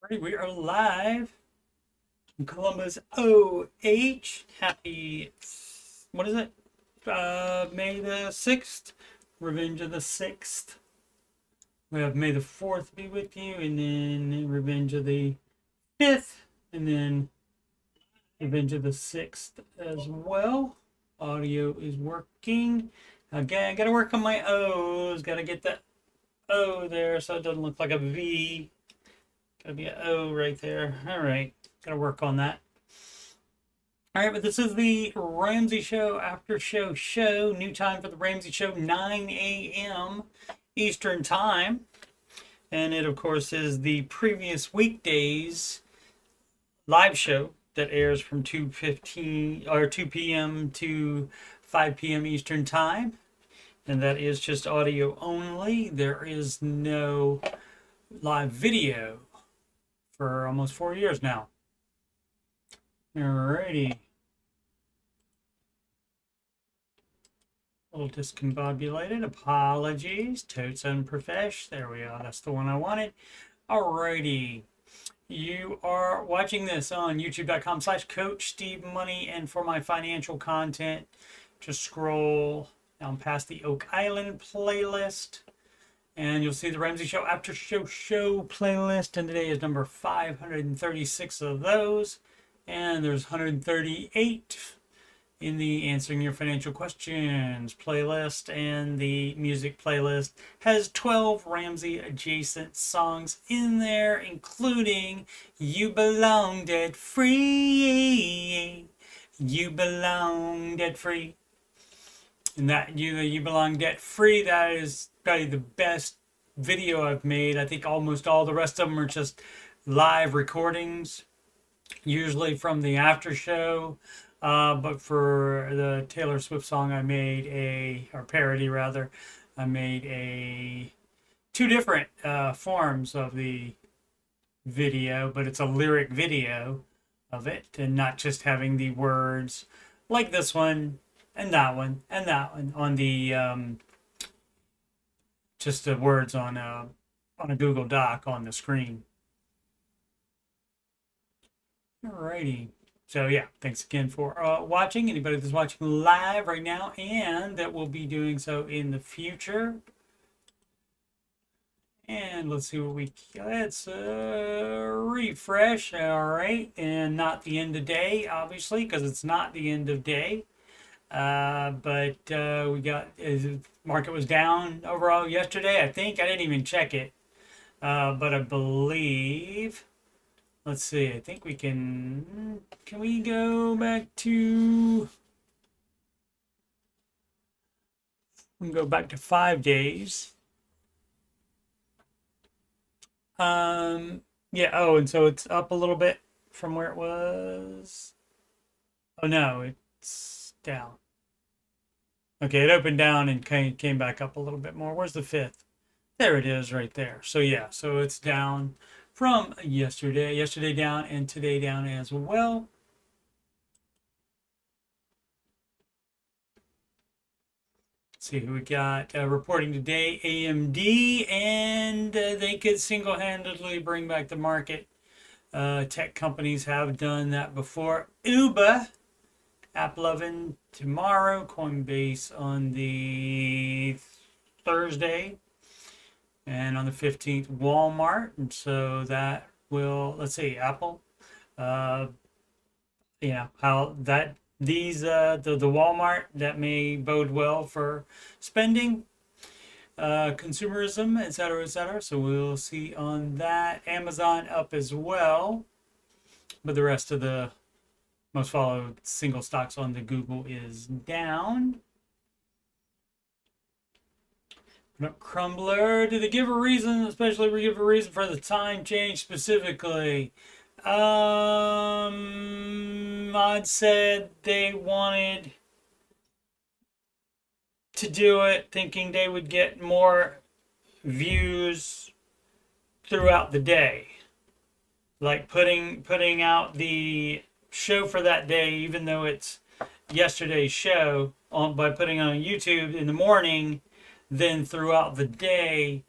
Right, we are live in Columbus, OH. Happy, what is it? May the 6th. Revenge of the 6th. We have May the 4th be with you, and then Revenge of the 5th, and then Revenge of the 6th as well. Audio is working. Again, I gotta work on my O's. Gotta get the O there so it doesn't look like a V. Gotta be an O right there. All right, gotta work on that. All right, but this is the Ramsey Show after show. New time for the Ramsey Show, 9 a.m. Eastern Time. And it, of course, is the previous weekdays live show that airs from 2:15 or 2 p.m. to 5 p.m. Eastern Time. And that is just audio only. There is no live video for almost 4 years now. Alrighty. A little discombobulated. Apologies. Totes Unprofesh. There we are. That's the one I wanted. Alrighty. You are watching this on youtube.com/coachstevemoney, and for my financial content, just scroll down past the Oak Island playlist. And you'll see the Ramsey Show After Show playlist. And today is number 536 of those. And there's 138 in the Answering Your Financial Questions playlist. And the music playlist has 12 Ramsey adjacent songs in there, including You Belong Debt Free. You Belong Debt Free. And that You Belong Debt Free, that is probably the best video I've made. I think almost all the rest of them are just live recordings, usually from the after show. But for the Taylor Swift song, I made or parody rather, I made two different forms of the video, but it's a lyric video of it, and not just having the words like this one and that one and that one on the just the words on a Google Doc on the screen. Alrighty. So yeah, thanks again for watching. Anybody that's watching live right now and that will be doing so in the future. And let's see what let's refresh. All right, and not the end of day, obviously, because it's not the end of day. But we got, market was down overall yesterday. I think I didn't even check it, but I believe, let's see, I think we can we go back to, we can go back to 5 days. Yeah, oh, and so it's up a little bit from where it was. Oh no, it's down. Okay, it opened down and came back up a little bit more. Where's the 5th? There it is right there. So yeah, so it's down from yesterday. Yesterday down and today down as well. Let's see who we got reporting today. AMD, and they could single-handedly bring back the market. Tech companies have done that before. Uber, AppLovin tomorrow, Coinbase on the Thursday, and on the 15th, Walmart. And so that will, let's see, Apple. Yeah, how that these the Walmart, that may bode well for spending, consumerism, etc., etc. So we'll see on that. Amazon up as well, but the rest of the most followed single stocks on the Google is down. Crumbler, did they give a reason, especially give a reason for the time change specifically? I'd said they wanted to do it thinking they would get more views throughout the day. Like putting out the show for that day, even though it's yesterday's show, by putting on YouTube in the morning, then throughout the day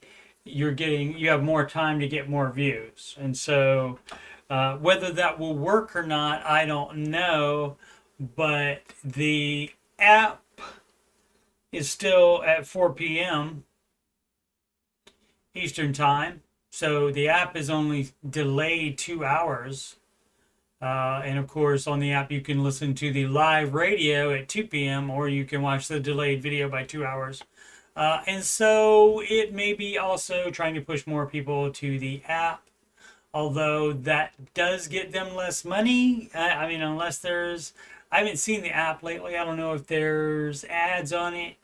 you have more time to get more views. And so whether that will work or not, I don't know. But the app is still at 4 p.m. Eastern time. So the app is only delayed 2 hours. And of course, on the app, you can listen to the live radio at 2 p.m. or you can watch the delayed video by 2 hours. And so it may be also trying to push more people to the app, although that does get them less money. I mean, unless I haven't seen the app lately. I don't know if there's ads on it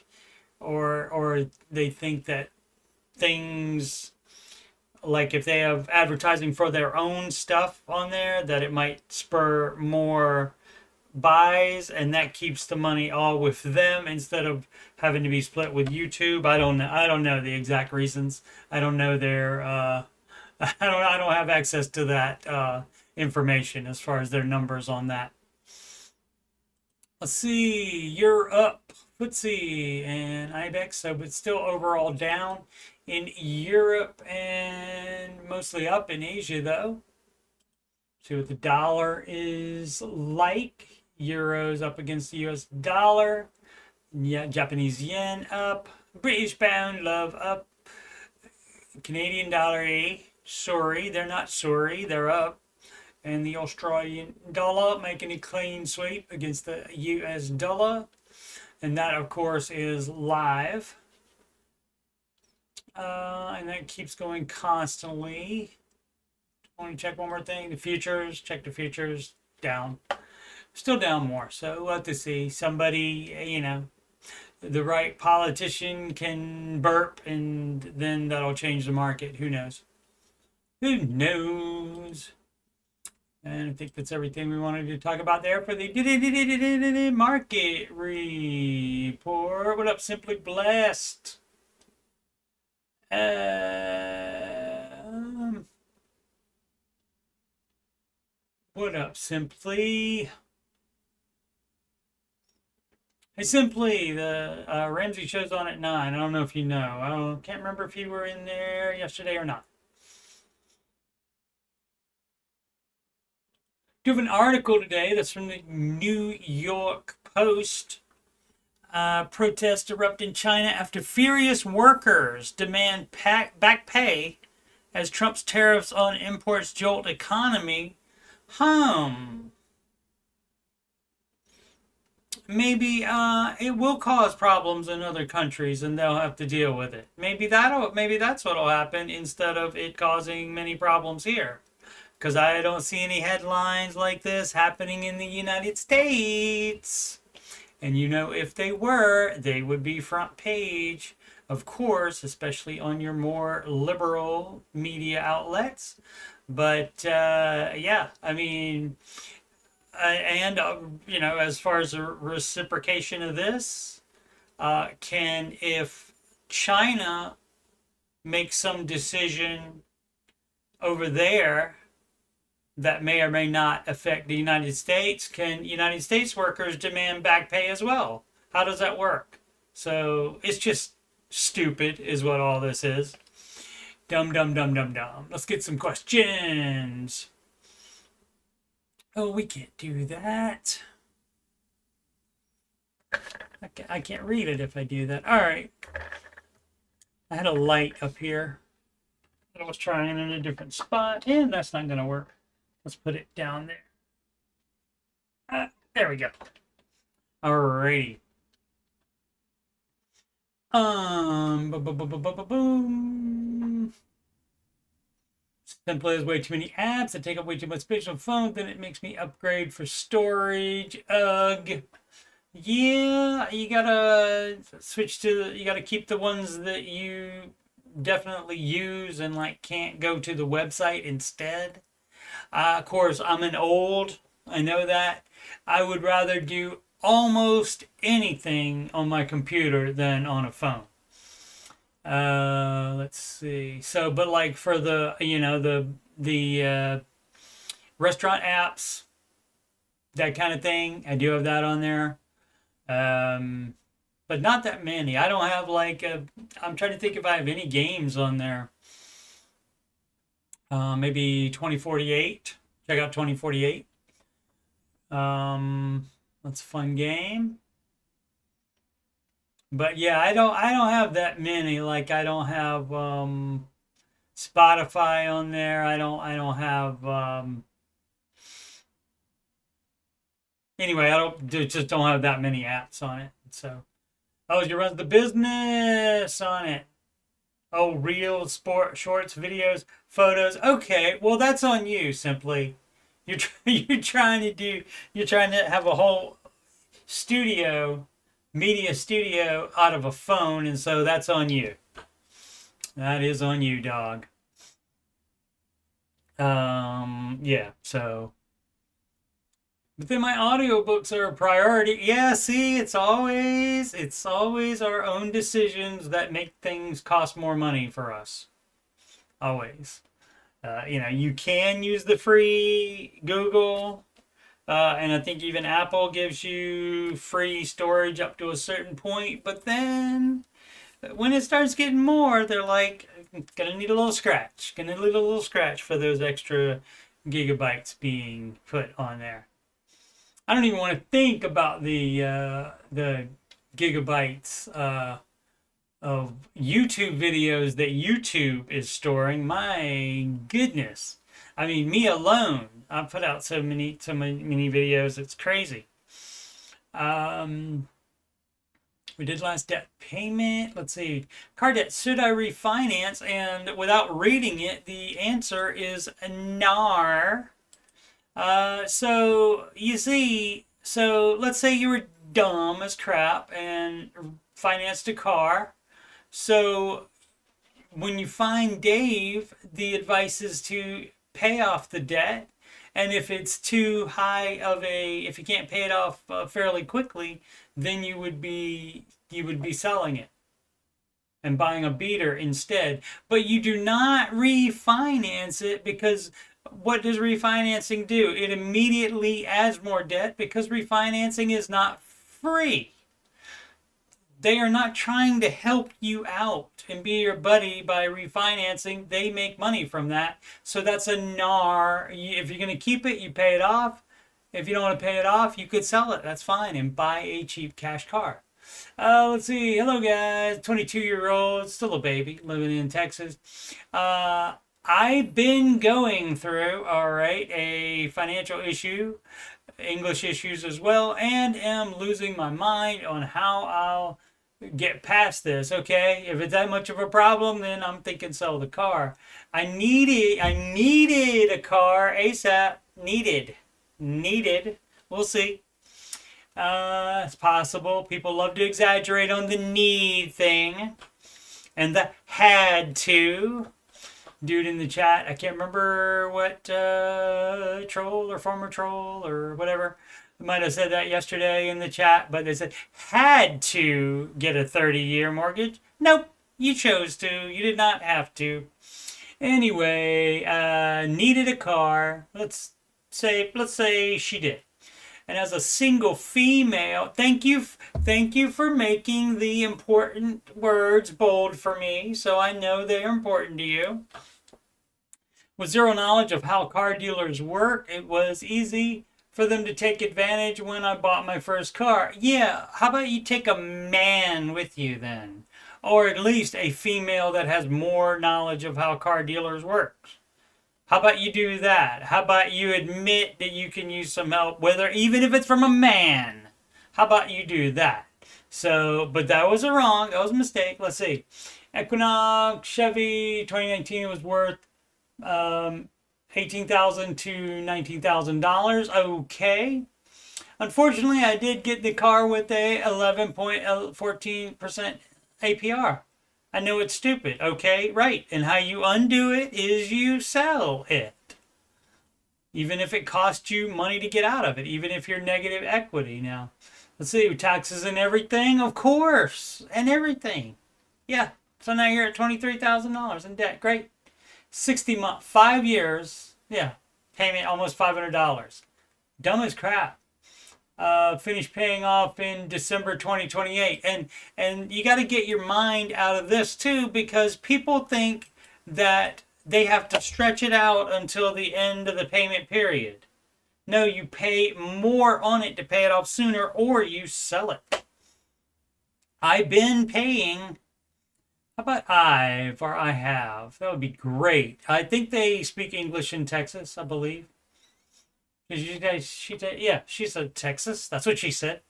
or they think that things like if they have advertising for their own stuff on there, that it might spur more buys and that keeps the money all with them instead of having to be split with YouTube. I don't know the exact reasons. I don't know their I don't have access to that information as far as their numbers on that. Let's see, you're up, FTSE and IBEX, so but still overall down in Europe and mostly up in Asia though. See what the dollar is like. Euros up against the US dollar. Yeah, Japanese yen up. British pound love up. Canadian dollar, sorry, they're not sorry, they're up. And the Australian dollar making a clean sweep against the US dollar. And that, of course, is live. And that keeps going constantly. I want to check one more thing. The futures, check the futures, down. Still down more. So we'll have to see. Somebody, the right politician can burp and then that'll change the market. Who knows? Who knows? And I think that's everything we wanted to talk about there for the market report. What up, Simply Blessed? What up, Simply? Hey, Simply, the Ramsey show's on at 9. I don't know if you know. I can't remember if you were in there yesterday or not. Do have an article today that's from the New York Post. Protests erupt in China after furious workers demand back pay as Trump's tariffs on imports jolt economy. Maybe it will cause problems in other countries and they'll have to deal with it. Maybe that's what'll happen instead of it causing many problems here. Because I don't see any headlines like this happening in the United States. And if they were, they would be front page, of course, especially on your more liberal media outlets. But yeah, I mean, and as far as the reciprocation of this, if China makes some decision over there that may or may not affect the United States, can United States workers demand back pay as well? How does that work? So it's just stupid is what all this is. Dumb, dumb, dumb, dumb, dumb. Let's get some questions. Oh, we can't do that. I can't read it if I do that. All right. I had a light up here that I was trying in a different spot, and that's not going to work. Let's put it down there. There we go. Alrighty. Boom. Simply has way too many apps that take up way too much space on the phone. Then it makes me upgrade for storage. Ugh. Yeah, you gotta switch to. You gotta keep the ones that you definitely use and can't go to the website instead. Of course, I'm old. I know that. I would rather do almost anything on my computer than on a phone. Let's see. So, but for the the restaurant apps, that kind of thing, I do have that on there. but not that many. I don't have like I'm trying to think if I have any games on there. Maybe 2048. Check out 2048. That's a fun game. But yeah, I don't have that many. Like I don't have Spotify on there. I don't have anyway, I just don't have that many apps on it. So oh, you run the business on it. Oh, reels, sport, shorts, videos, photos. Okay, well that's on you. Simply, you're trying to have a whole studio, media studio out of a phone, and so that's on you. That is on you, dog. Yeah. So, but then my audiobooks are a priority. Yeah. See, it's always our own decisions that make things cost more money for us. Always. You can use the free Google, and I think even Apple gives you free storage up to a certain point. But then when it starts getting more, they're like, gonna need a little scratch. Gonna need a little scratch for those extra gigabytes being put on there. I don't even want to think about the gigabytes of YouTube videos that YouTube is storing. My goodness. I mean, me alone, I put out so many videos. It's crazy. We did last debt payment. Let's see. Car debt. Should I refinance? And without reading it, the answer is nar. So you see, so let's say you were dumb as crap and financed a car. So when you find Dave, the advice is to pay off the debt. And if it's too high if you can't pay it off fairly quickly, then you would be selling it and buying a beater instead. But you do not refinance it, because what does refinancing do? It immediately adds more debt, because refinancing is not free. They are not trying to help you out and be your buddy by refinancing. They make money from that. So that's a nar. If you're going to keep it, you pay it off. If you don't want to pay it off, you could sell it. That's fine, and buy a cheap cash car. Let's see. Hello, guys. 22-year-old, still a baby, living in Texas. I've been going through, all right, a financial issue, English issues as well, and am losing my mind on how I'll get past this. Okay, if it's that much of a problem, then I'm thinking sell the car. I needed a car ASAP. Needed. We'll see. It's possible. People love to exaggerate on the need thing and the had to. Dude in the chat, I can't remember what troll or former troll or whatever, I might have said that yesterday in the chat, but they said had to get a 30-year mortgage. Nope, you chose to. You did not have to. Anyway, needed a car. Let's say she did. And as a single female, thank you for making the important words bold for me, so I know they're important to you. With zero knowledge of how car dealers work, it was easy for them to take advantage when I bought my first car. Yeah, how about you take a man with you then? Or at least a female that has more knowledge of how car dealers work. How about you do that? How about you admit that you can use some help, even if it's from a man? How about you do that? So, but that was wrong. That was a mistake. Let's see. Equinox Chevy 2019 was worth $18,000 to $19,000. Okay. Unfortunately, I did get the car with a 11.14% APR. I know it's stupid. Okay, right. And how you undo it is you sell it. Even if it costs you money to get out of it. Even if you're negative equity. Now, let's see. Taxes and everything. Of course. And everything. Yeah. So now you're at $23,000 in debt. Great. 60 months. 5 years. Yeah. Payment almost $500. Dumb as crap. finish paying off in December 2028. And you got to get your mind out of this too, because people think that they have to stretch it out until the end of the payment period. No, you pay more on it to pay it off sooner, or you sell it. I've been paying. How about I have? That would be great. I think they speak English in Texas, I believe. She said Texas. That's what she said.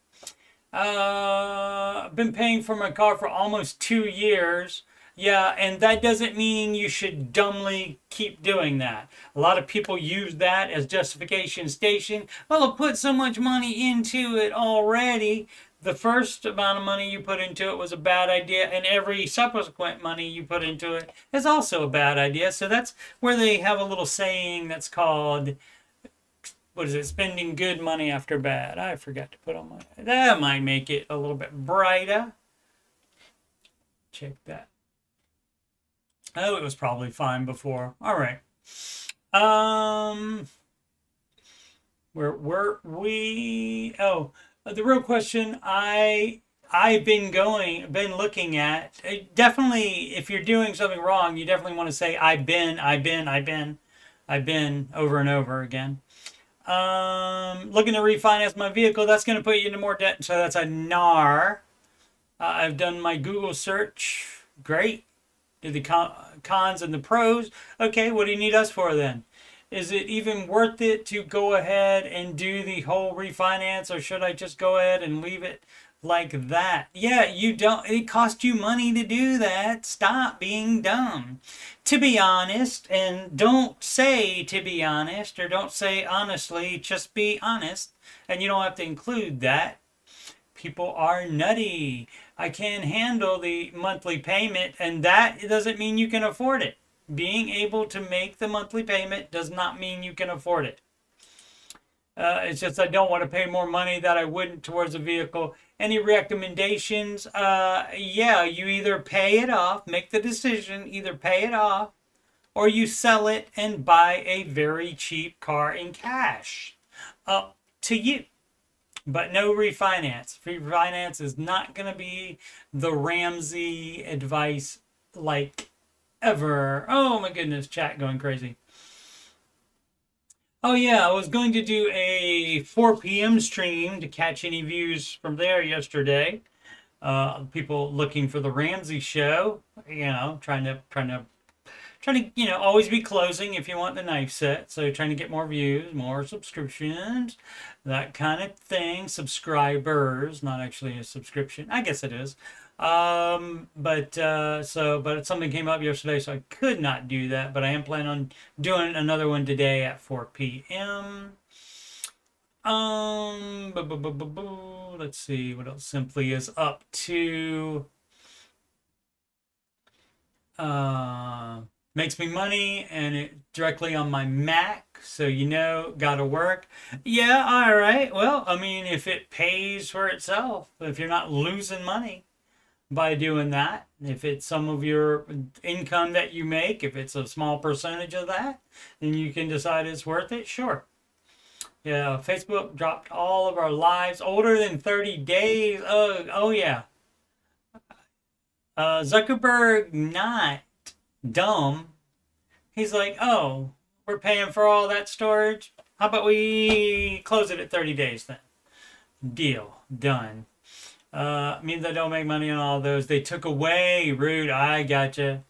I've been paying for my car for almost 2 years. Yeah, and that doesn't mean you should dumbly keep doing that. A lot of people use that as justification station. Well, I put so much money into it already. The first amount of money you put into it was a bad idea, and every subsequent money you put into it is also a bad idea. So that's where they have a little saying that's called, what is it, spending good money after bad. I forgot to put on my, that might make it a little bit brighter. Check that. Oh, it was probably fine before. All right. Where were we? Oh, the real question I've been looking at. Definitely, if you're doing something wrong, you definitely want to say I've been over and over again. Looking to refinance my vehicle. That's going to put you into more debt. So that's a NAR. I've done my Google search. Great. Do the cons and the pros. Okay, what do you need us for then? Is it even worth it to go ahead and do the whole refinance, or should I just go ahead and leave it like that? Yeah, you don't. It costs you money to do that. Stop being dumb. To be honest, and don't say to be honest, or don't say honestly, just be honest. And you don't have to include that. People are nutty. I can't handle the monthly payment, and that doesn't mean you can afford it. Being able to make the monthly payment does not mean you can afford it. It's just I don't want to pay more money that I wouldn't towards a vehicle. Any recommendations? Yeah, you either pay it off, make the decision, either pay it off, or you sell it and buy a very cheap car in cash. Up to you. But no refinance. Refinance is not going to be the Ramsey advice like ever. Oh my goodness, chat going crazy. Oh yeah, I was going to do a 4 p.m. stream to catch any views from there yesterday. People looking for the Ramsey show, trying to always be closing if you want the knife set. So trying to get more views, more subscriptions, that kind of thing. Subscribers, not actually a subscription. I guess it is. But something came up yesterday, so I could not do that. But I am planning on doing another one today at 4 p.m. Let's see what else Simply is up to. Makes me money, and it directly on my Mac, so gotta work. Yeah, all right. Well, I mean, if it pays for itself, if you're not losing money by doing that, if it's some of your income that you make, if it's a small percentage of that, then you can decide it's worth it. Sure. Yeah, Facebook dropped all of our lives older than 30 days. Oh yeah. Zuckerberg, not dumb. He's like, oh, we're paying for all that storage. How about we close it at 30 days then? Deal. Done. Means I don't make money on all those. They took away. Rude. I gotcha.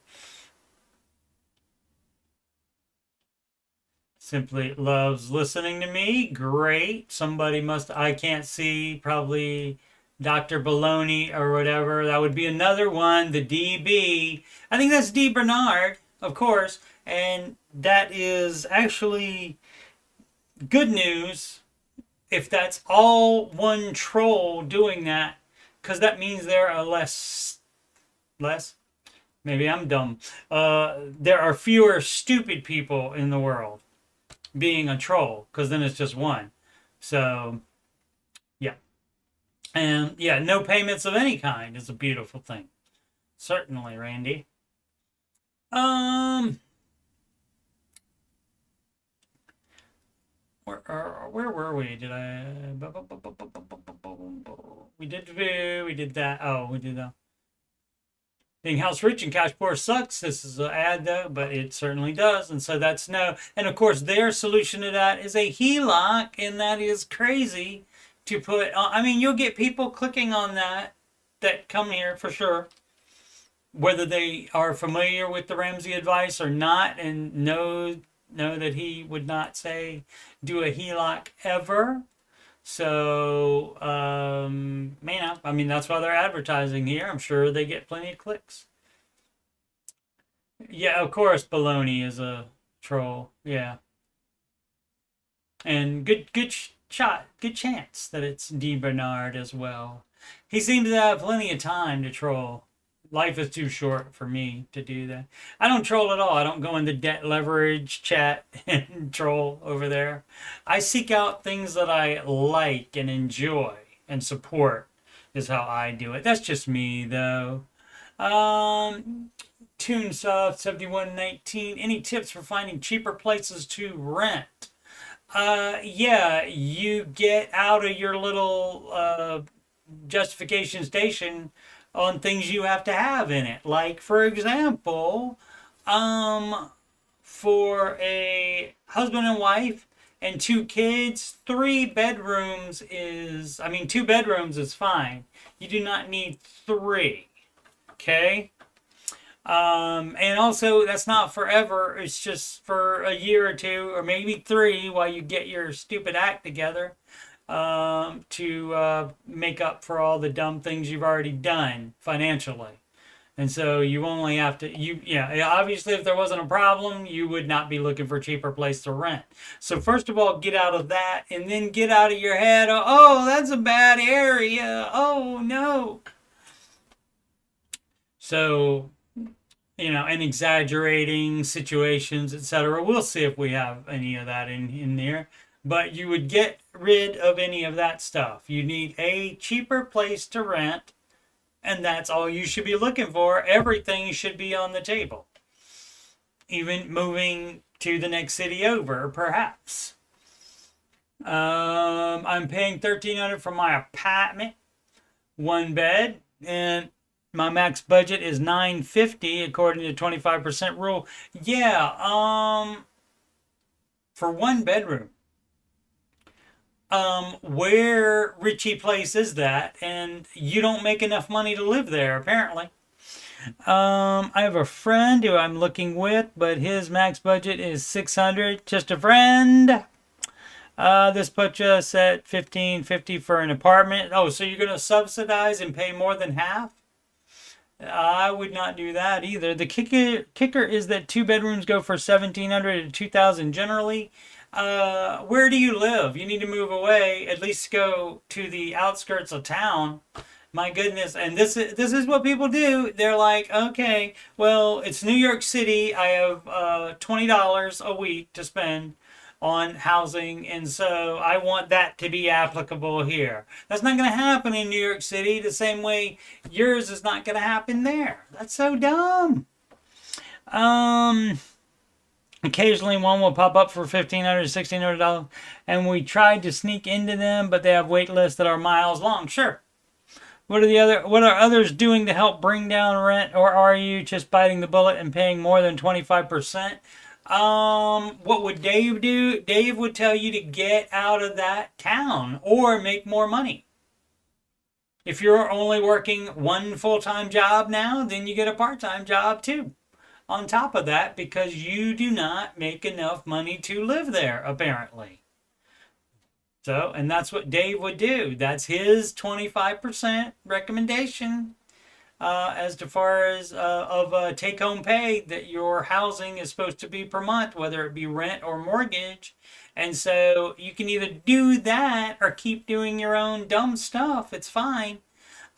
Simply loves listening to me. Great. Somebody I can't see, probably Dr. Baloney or whatever. That would be another one. The DB. I think that's D. Bernard, of course. And that is actually good news if that's all one troll doing that, because that means there are less, maybe I'm dumb. There are fewer stupid people in the world being a troll, because then it's just one. So, yeah. And yeah, no payments of any kind is a beautiful thing. Certainly, Randy. where were we? Did I? We did that. Oh, we did that. Being house rich and cash poor sucks. This is an ad though, but it certainly does. And so that's no. And of course, their solution to that is a HELOC, and that is crazy to put. I mean, you'll get people clicking on that come here for sure, whether they are familiar with the Ramsey advice or not, and know that he would not say do a HELOC ever. So, man, I mean, that's why they're advertising here. I'm sure they get plenty of clicks. Yeah, of course, Baloney is a troll. Yeah. And good shot, good chance that it's D. Bernard as well. He seems to have plenty of time to troll. Life is too short for me to do that. I don't troll at all. I don't go into debt leverage chat and troll over there. I seek out things that I like and enjoy and support is how I do it. That's just me though. TuneSoft 7119. Any tips for finding cheaper places to rent? Yeah, you get out of your little justification station on things you have to have in it. Like, for example, for a husband and wife and 2 kids, 2 bedrooms is fine. You do not need 3. Okay? And also, that's not forever. It's just for a year or 2, or maybe 3, while you get your stupid act together. To make up for all the dumb things you've already done financially. And so you only have to, obviously if there wasn't a problem, you would not be looking for a cheaper place to rent. So first of all, get out of that, and then get out of your head, oh, that's a bad area, oh no. So, and exaggerating situations, etc. We'll see if we have any of that in there. But you would get rid of any of that stuff. You need a cheaper place to rent, and that's all you should be looking for. Everything should be on the table. Even moving to the next city over, perhaps. I'm paying $1,300 for my apartment, 1 bed, and my max budget is $950 according to 25% rule. Yeah, for 1 bedroom. Where Richie Place is that? And you don't make enough money to live there, apparently. I have a friend who I'm looking with, but his max budget is $600. Just a friend. This puts us at $1,550 for an apartment. Oh, so you're going to subsidize and pay more than half? I would not do that either. The kicker is that 2 bedrooms go for $1,700 to $2,000 generally. Where do you live? You need to move away. At least go to the outskirts of town. My goodness. And this is what people do. They're like, okay, well, it's New York City. I have $20 a week to spend on housing, and so I want that to be applicable here. That's not going to happen in New York City the same way yours is not going to happen there. That's so dumb. Occasionally one will pop up for $1,500 to $1,600, and we tried to sneak into them, but they have wait lists that are miles long. Sure. What are others doing to help bring down rent, or are you just biting the bullet and paying more than 25%? What would Dave do? Dave would tell you to get out of that town or make more money. If you're only working 1 full-time job now, then you get a part-time job too on top of that, because you do not make enough money to live there, apparently. So, and that's what Dave would do. That's his 25% recommendation as far as of take-home pay that your housing is supposed to be per month, whether it be rent or mortgage. And so you can either do that or keep doing your own dumb stuff. It's fine.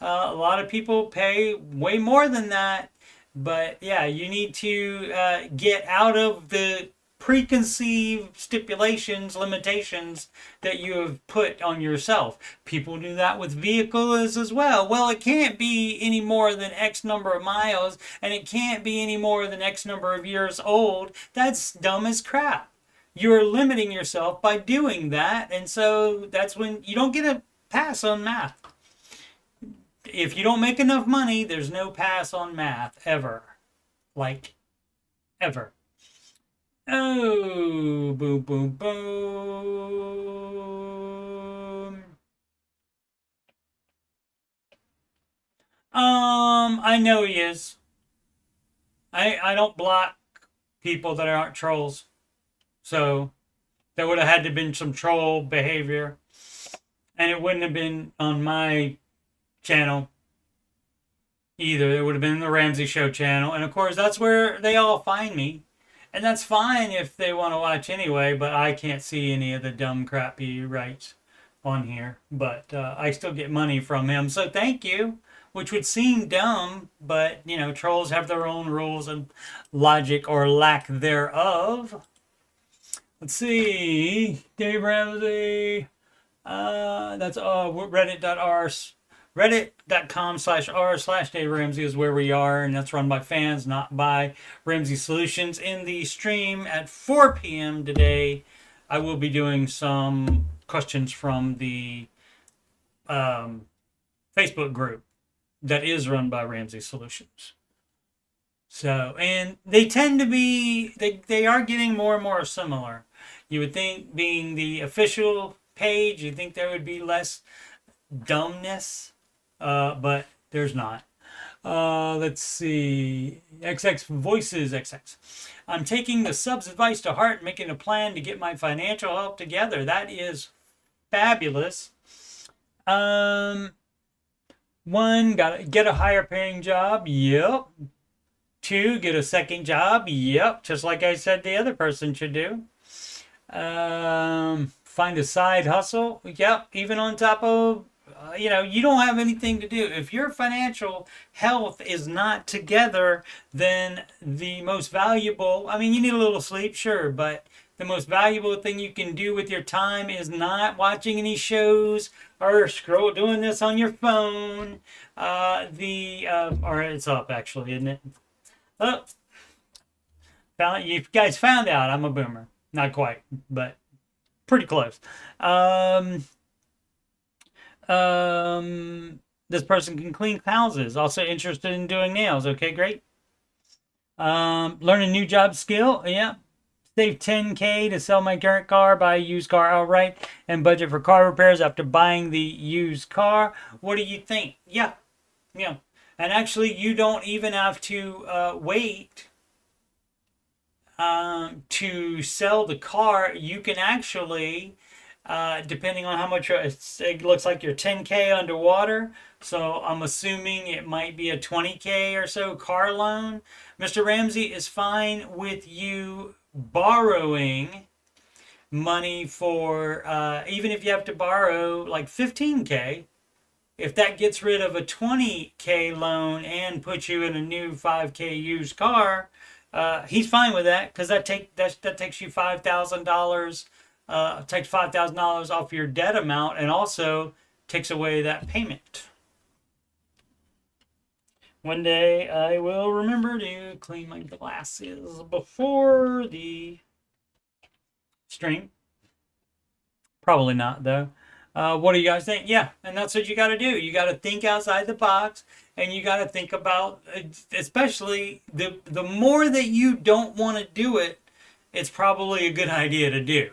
A lot of people pay way more than that. But yeah, you need to get out of the preconceived stipulations, limitations that you have put on yourself. People do that with vehicles as well. Well, it can't be any more than X number of miles, and it can't be any more than X number of years old. That's dumb as crap. you're limiting yourself by doing that. And so that's when you don't get a pass on math. If you don't make enough money, there's no pass on math ever. Like, ever. Oh, boom, boom, boom. I know he is. I don't block people that aren't trolls. So there would have had to have been some troll behavior. And it wouldn't have been on my channel either. It would have been the Ramsey Show channel. And of course, that's where they all find me. And that's fine if they want to watch anyway, but I can't see any of the dumb crap he writes on here. But I still get money from him. So thank you. Which would seem dumb, but, you know, trolls have their own rules and logic or lack thereof. Let's see. Dave Ramsey. That's reddit.com/r/Dave Ramsey is where we are, and that's run by fans, not by Ramsey Solutions. In the stream at 4 p.m. today, I will be doing some questions from the Facebook group that is run by Ramsey Solutions. So, and they tend to be, they are getting more and more similar. You would think, being the official page, you'd think there would be less dumbness, but there's not. Let's see. XX Voices XX. I'm taking the subs advice to heart and making a plan to get my financial help together. That is fabulous. One, gotta get a higher paying job. Yep. Two, get a second job. Yep. Just like I said the other person should do. Find a side hustle. Yep. Even on top of, you don't have anything to do. If your financial health is not together, then the most valuable, you need a little sleep, sure, but the most valuable thing you can do with your time is not watching any shows or doing this on your phone. Or it's up actually, isn't it? Oh, you guys found out I'm a boomer. Not quite, but pretty close. This person can clean houses. Also interested in doing nails. Okay, great. Learn a new job skill. Yeah. Save $10K to sell my current car, buy a used car outright, and budget for car repairs after buying the used car. What do you think? Yeah. And actually, you don't even have to wait to sell the car. You can actually, depending on how much, it looks like you're 10K underwater. So I'm assuming it might be a 20K or so car loan. Mr. Ramsey is fine with you borrowing money for, even if you have to borrow like 15K, if that gets rid of a 20K loan and puts you in a new 5K used car, he's fine with that, because that takes you $5,000, takes $5,000 off your debt amount, and also takes away that payment. One day I will remember to clean my glasses before the stream. Probably not, though. What do you guys think? Yeah, and that's what you got to do. You got to think outside the box, and you got to think about, especially the more that you don't want to do it, it's probably a good idea to do.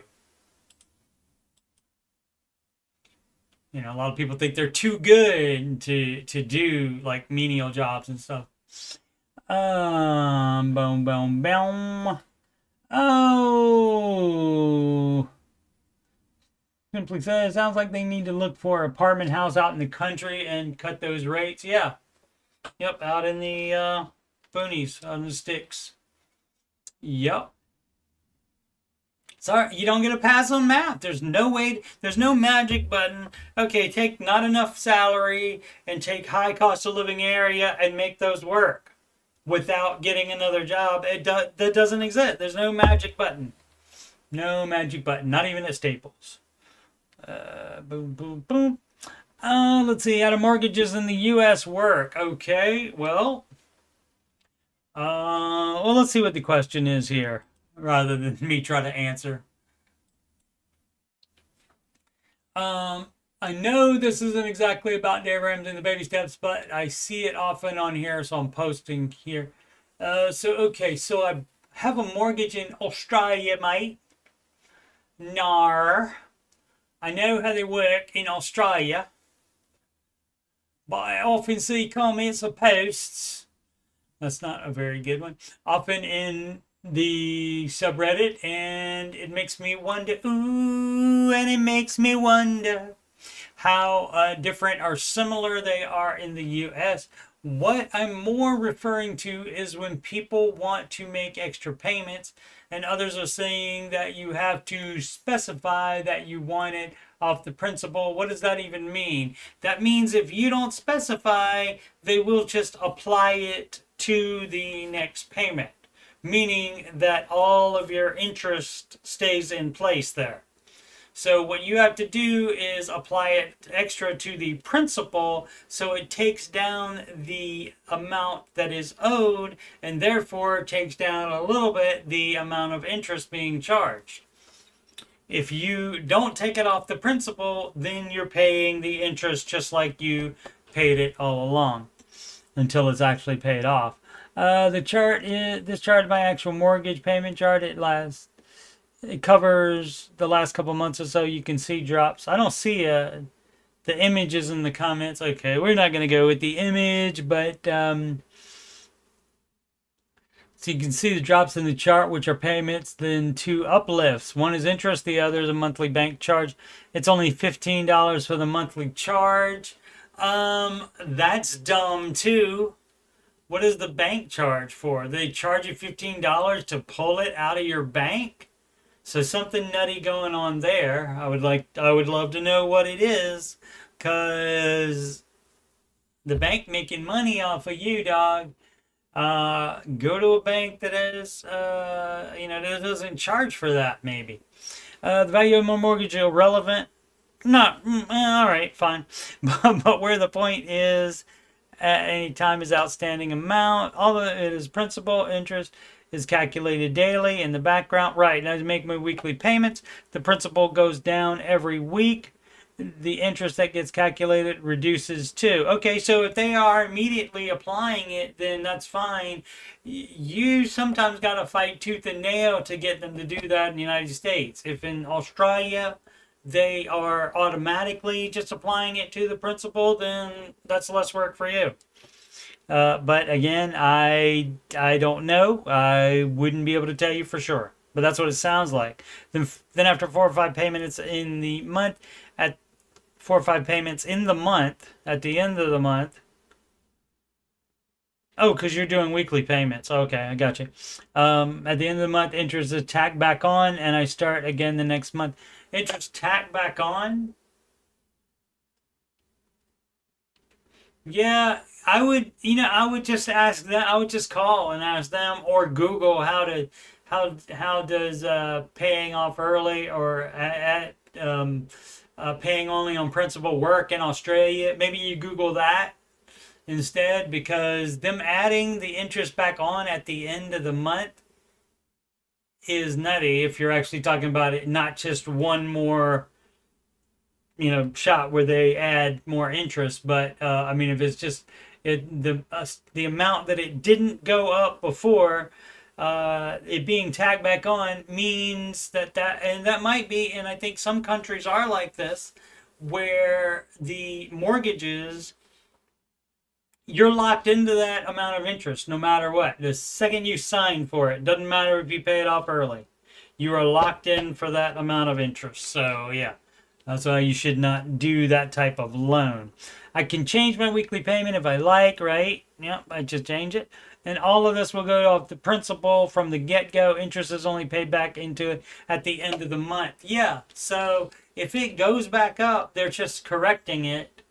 A lot of people think they're too good to do like menial jobs and stuff. Boom, boom, boom. Oh. Simply says, sounds like they need to look for an apartment house out in the country and cut those rates. Yeah. Yep, out in the boonies, on the sticks. Yep. Sorry, you don't get a pass on math. There's no way, there's no magic button. Okay, take not enough salary and take high cost of living area and make those work without getting another job. That doesn't exist. There's no magic button. No magic button, not even at Staples. Boom, boom, boom. Let's see, how do mortgages in the U.S. work? Okay, well, let's see what the question is here, rather than me try to answer. I know this isn't exactly about day Ramsey and the baby steps, but I see it often on here, so I'm posting here. So I have a mortgage in Australia, mate. Nar. I know how they work in Australia, but I often see comments or posts. That's not a very good one. Often in the subreddit, and it makes me wonder. Ooh, and it makes me wonder how different or similar they are in the US. What I'm more referring to is when people want to make extra payments and others are saying that you have to specify that you want it off the principal. What does that even mean? That means if you don't specify, they will just apply it to the next payment, meaning that all of your interest stays in place there. So what you have to do is apply it extra to the principal, so it takes down the amount that is owed and therefore takes down a little bit the amount of interest being charged. If you don't take it off the principal, then you're paying the interest just like you paid it all along until it's actually paid off. This chart is my actual mortgage payment chart. It covers the last couple months or so. You can see drops. I don't see the images in the comments. Okay, we're not going to go with the image, but so you can see the drops in the chart, which are payments, then two uplifts. One is interest, the other is a monthly bank charge. It's only $15 for the monthly charge. That's dumb too. What is the bank charge for? They charge you $15 to pull it out of your bank? So something nutty going on there. I would love to know what it is, because the bank making money off of you, dog. Go to a bank that is, that doesn't charge for that. Maybe the value of my mortgage is irrelevant. Not all right, fine, but where the point is, at any time is outstanding amount. All of it is principal, interest is calculated daily in the background. Right, and I make my weekly payments. The principal goes down every week. The interest that gets calculated reduces too. Okay, so if they are immediately applying it, then that's fine. You sometimes got to fight tooth and nail to get them to do that in the United States. If in Australia they are automatically just applying it to the principal, then that's less work for you. But again, I don't know. I wouldn't be able to tell you for sure. But that's what it sounds like. Then after 4 or 5 payments in the month, at 4 or 5 payments in the month, at the end of the month. Oh, because you're doing weekly payments. Okay, I got you. At the end of the month, interest is tacked back on, and I start again the next month. Interest tacked back on? Yeah, I would just ask them. I would just call and ask them, or Google how does paying off early or paying only on principal work in Australia. Maybe you Google that instead, because them adding the interest back on at the end of the month is nutty if you're actually talking about it, not just one more shot where they add more interest. But I mean, if it's just the amount that it didn't go up before, it being tagged back on means and that might be, and I think some countries are like this, where the mortgages, you're locked into that amount of interest no matter what. The second you sign for it, doesn't matter if you pay it off early, you are locked in for that amount of interest. So yeah. That's why you should not do that type of loan. I can change my weekly payment if I like, right? Yep, I just change it. And all of this will go off the principal from the get-go. Interest is only paid back into it at the end of the month. Yeah, so if it goes back up, they're just correcting it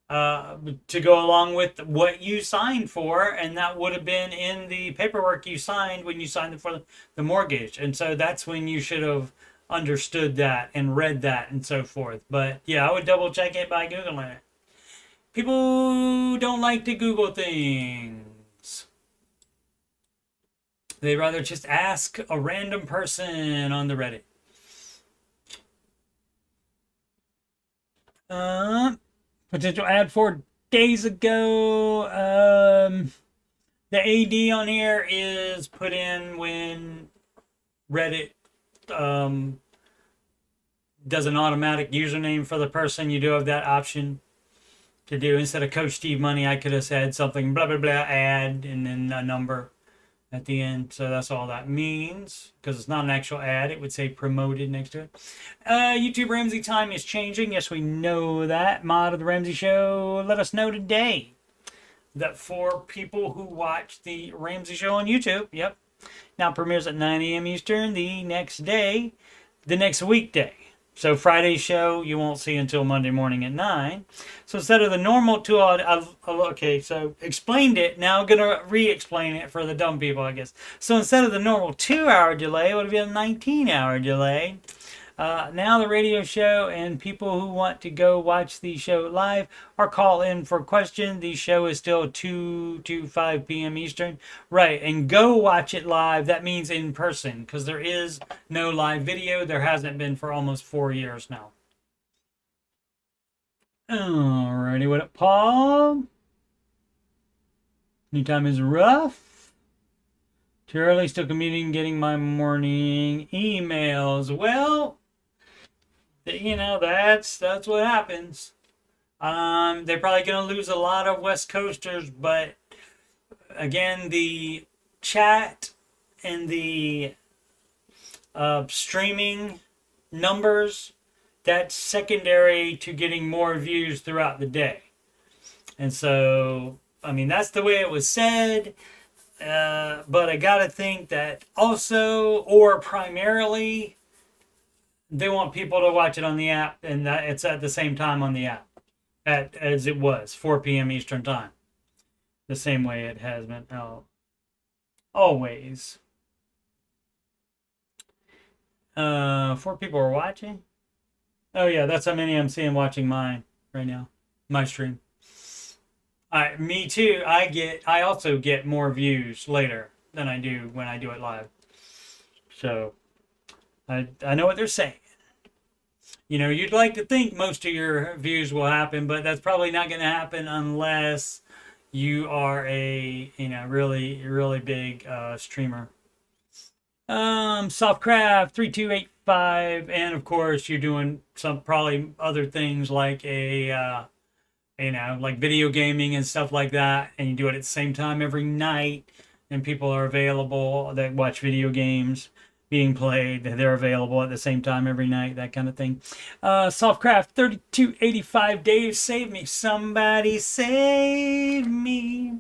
to go along with what you signed for, and that would have been in the paperwork you signed when you signed for the mortgage. And so that's when you should have understood that and read that and so forth. But yeah, I would double check it by Googling it. People don't like to Google things. They'd rather just ask a random person on the Reddit. Potential ad 4 days ago. The AD on here is put in when Reddit does an automatic username for the person. You do have that option to do. Instead of Coach Steve Money, I could have said something blah blah blah ad and then a number at the end. So that's all that means, because it's not an actual ad. It would say promoted next to it. YouTube Ramsey time is changing. Yes, we know that. Mod of the Ramsey Show let us know today that for people who watch the Ramsey Show on YouTube, yep, now premieres at 9 a.m. Eastern the next day, the next weekday. So Friday's show you won't see until Monday morning at 9. So instead of the normal 2 hour, okay, so explained it. Now I'm gonna re-explain it for the dumb people, I guess. So instead of the normal 2-hour delay, it would be a 19-hour delay. Now the radio show and people who want to go watch the show live or call in for questions. The show is still 2 to 5 p.m. Eastern. Right, and go watch it live. That means in person, because there is no live video. There hasn't been for almost 4 years now. Alrighty, what up, Paul? New time is rough. Too early, still commuting, getting my morning emails. Well, you know, that's what happens. They're probably going to lose a lot of West Coasters, but again, the chat and the streaming numbers, that's secondary to getting more views throughout the day. And so, I mean, that's the way it was said. But I got to think that also, or primarily, they want people to watch it on the app, and that it's at the same time on the app as it was, 4 p.m. Eastern time. The same way it has been always. 4 people are watching. Oh yeah, that's how many I'm seeing watching mine right now. My stream. Me too. I also get more views later than I do when I do it live. So I know what they're saying. You know, you'd like to think most of your views will happen, but that's probably not going to happen unless you are a, you know, really, really big streamer. Softcraft 3285, and of course you're doing some probably other things like a you know, like video gaming and stuff like that, and you do it at the same time every night, and people are available that watch video games being played, they're available at the same time every night, that kind of thing. Softcraft 3285, Dave, save me, somebody save me.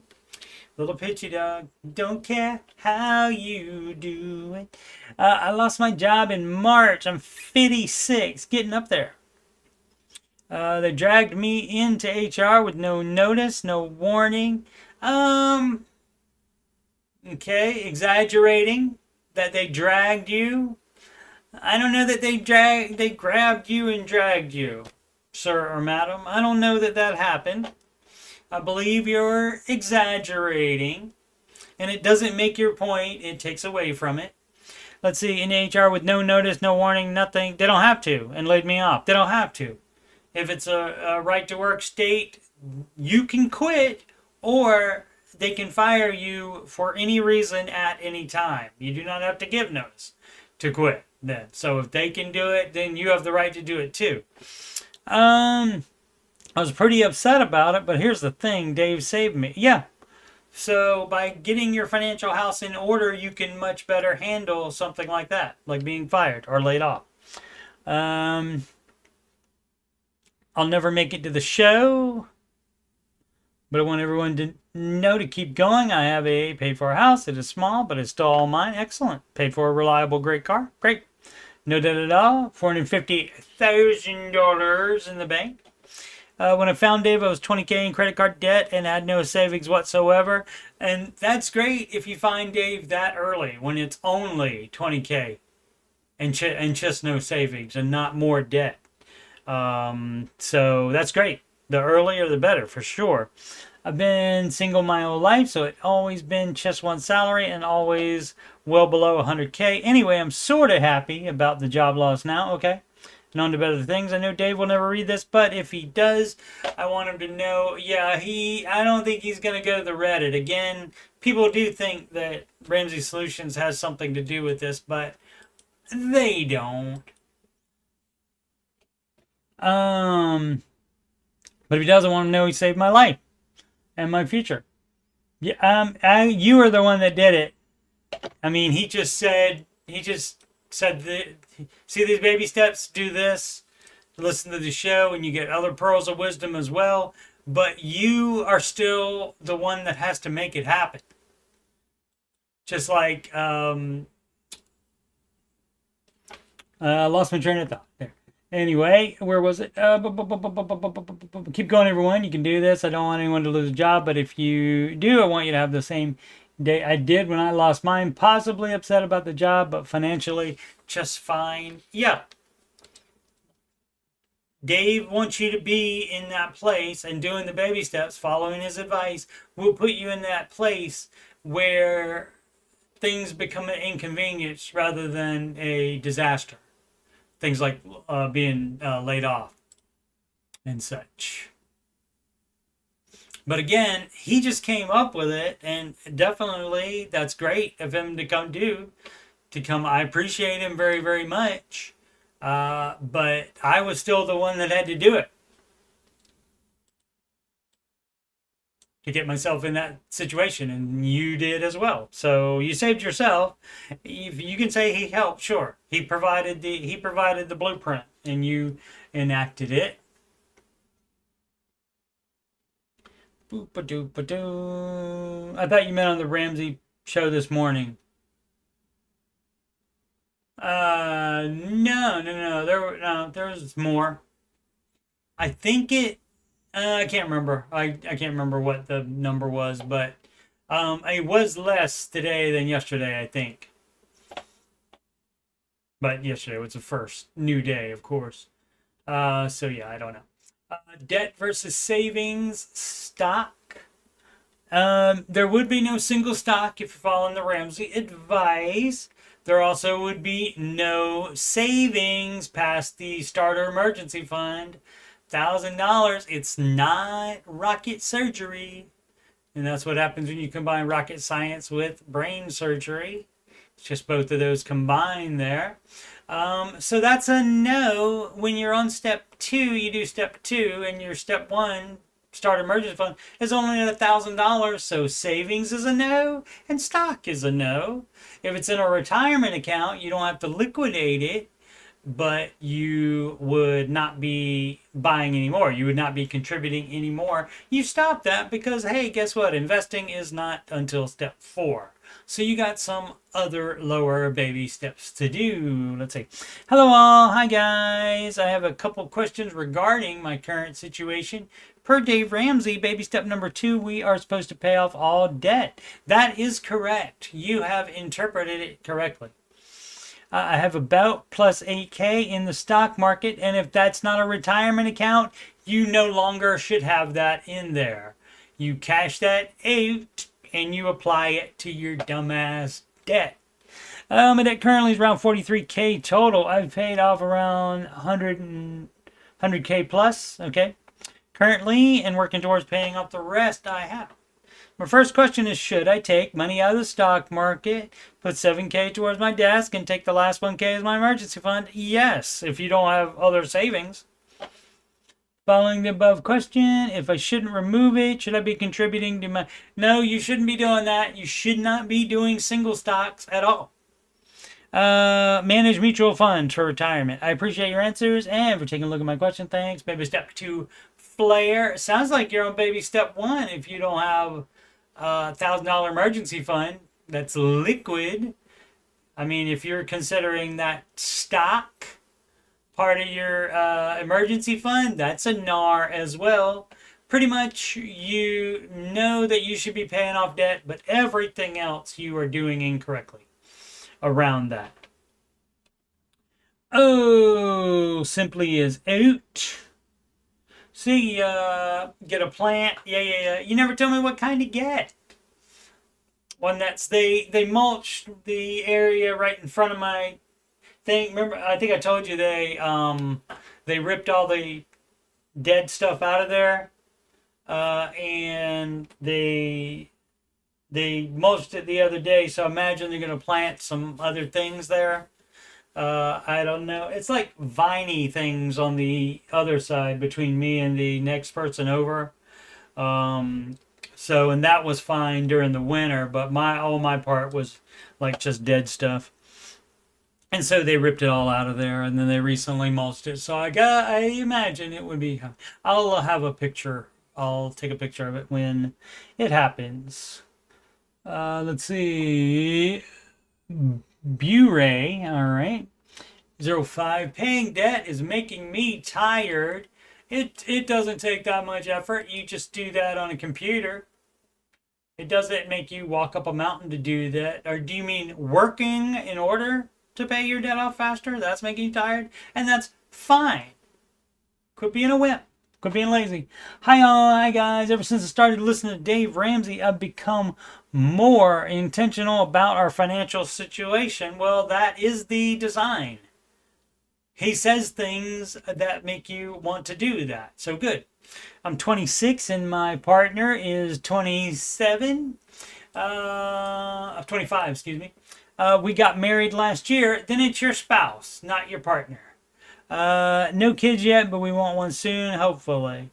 Little pitchy dog, don't care how you do it. I lost my job in March. I'm 56, getting up there. They dragged me into HR with no notice, no warning. Okay, exaggerating that they dragged you. I don't know that they grabbed you and dragged you, sir or madam. I don't know that happened. I believe you're exaggerating, and it doesn't make your point. It takes away from it. Let's see, in HR with no notice, no warning, nothing. They don't have to, and laid me off. They don't have to. If it's a right to work state, you can quit, or they can fire you for any reason at any time. You do not have to give notice to quit then. So if they can do it, then you have the right to do it too. I was pretty upset about it, but here's the thing, Dave saved me. Yeah. So by getting your financial house in order, you can much better handle something like that, like being fired or laid off. I'll never make it to the show, but I want everyone to know to keep going. I have a paid for house. It is small, but it's still all mine. Excellent. Paid for a reliable, great car. Great. No debt at all. $450,000 in the bank. When I found Dave, I was $20K in credit card debt and had no savings whatsoever. And that's great if you find Dave that early, when it's only $20K and just no savings and not more debt. So that's great. The earlier the better, for sure. I've been single my whole life, so it's always been just one salary and always well below 100K. Anyway, I'm sort of happy about the job loss now. Okay. and on to better things. I know Dave will never read this, but if he does, I want him to know, yeah, I don't think he's going to go to the Reddit. Again, people do think that Ramsey Solutions has something to do with this, but they don't. But if he doesn't want to know, he saved my life and my future. Yeah, you are the one that did it. I mean, he just said, see these baby steps, do this, listen to the show, and you get other pearls of wisdom as well. But you are still the one that has to make it happen. Just like, I lost my train of thought there. Anyway, where was it? Keep going, everyone. You can do this. I don't want anyone to lose a job, but if you do, I want you to have the same day I did when I lost mine. Possibly upset about the job, but financially just fine. Yeah. Dave wants you to be in that place, and doing the baby steps, following his advice, will put you in that place where things become an inconvenience rather than a disaster. Things like being laid off and such. But again, he just came up with it, and definitely that's great of him to come. I appreciate him very, very much. But I was still the one that had to do it to get myself in that situation, and you did as well. So you saved yourself. If you can say he helped, sure. He provided the blueprint, and you enacted it. Boop-a-doop-a-doo. I thought you meant on the Ramsey show this morning. No. There was more. I think I can't remember. I can't remember what the number was, but it was less today than yesterday, I think. But yesterday was the first new day, of course. So yeah, I don't know. Debt versus savings stock. There would be no single stock if you're following the Ramsey advice. There also would be no savings past the starter emergency fund. $1,000. It's not rocket surgery. And that's what happens when you combine rocket science with brain surgery. It's just both of those combined there. So that's a no. When you're on step 2, you do step 2, and your step 1 start emergency fund is only at $1,000. So savings is a no, and stock is a no. If it's in a retirement account, you don't have to liquidate it, but you would not be buying anymore. You would not be contributing anymore. You stop that because, hey, guess what? Investing is not until step 4. So you got some other lower baby steps to do. Let's see. Hello all. Hi guys. I have a couple questions regarding my current situation. Per Dave Ramsey, baby step number 2, we are supposed to pay off all debt. That is correct. You have interpreted it correctly. I have about plus 8K in the stock market, and if that's not a retirement account, you no longer should have that in there. You cash that out and you apply it to your dumbass debt. My debt currently is around 43K total. I've paid off around 100K plus, okay, currently, and working towards paying off the rest I have. My first question is, should I take money out of the stock market, put 7K towards my desk, and take the last 1K as my emergency fund? Yes, if you don't have other savings. Following the above question, if I shouldn't remove it, should I be contributing to my... No, you shouldn't be doing that. You should not be doing single stocks at all. Manage mutual funds for retirement. I appreciate your answers and for taking a look at my question. Thanks. Baby step 2, Flair. Sounds like you're on baby step 1 if you don't have a $1,000 emergency fund that's liquid. I mean, if you're considering that stock part of your emergency fund, that's a NAR as well. Pretty much you know that you should be paying off debt, but everything else you are doing incorrectly around that. Oh, simply is out. See, get a plant. Yeah. You never told me what kind to get. One that's, they mulch the area right in front of my thing. Remember, I think I told you they ripped all the dead stuff out of there, and they mulched it the other day. So I imagine they're going to plant some other things there. I don't know. It's like viney things on the other side between me and the next person over. So, and that was fine during the winter, but all my part was like just dead stuff. And so they ripped it all out of there, and then they recently mulched it. So I imagine it would be. I'll have a picture. I'll take a picture of it when it happens. Let's see. Bure, all right. 05. Paying debt is making me tired. It doesn't take that much effort. You just do that on a computer. It doesn't make you walk up a mountain to do that. Or do you mean working in order to pay your debt off faster? That's making you tired? And that's fine. Quit being a wimp. Quit being lazy. Hi guys. Ever since I started listening to Dave Ramsey, I've become more intentional about our financial situation. Well, that is the design. He says things that make you want to do that. So good. I'm 26 and my partner is 27. 25, excuse me. We got married last year. Then it's your spouse, not your partner. No kids yet, but we want one soon, hopefully.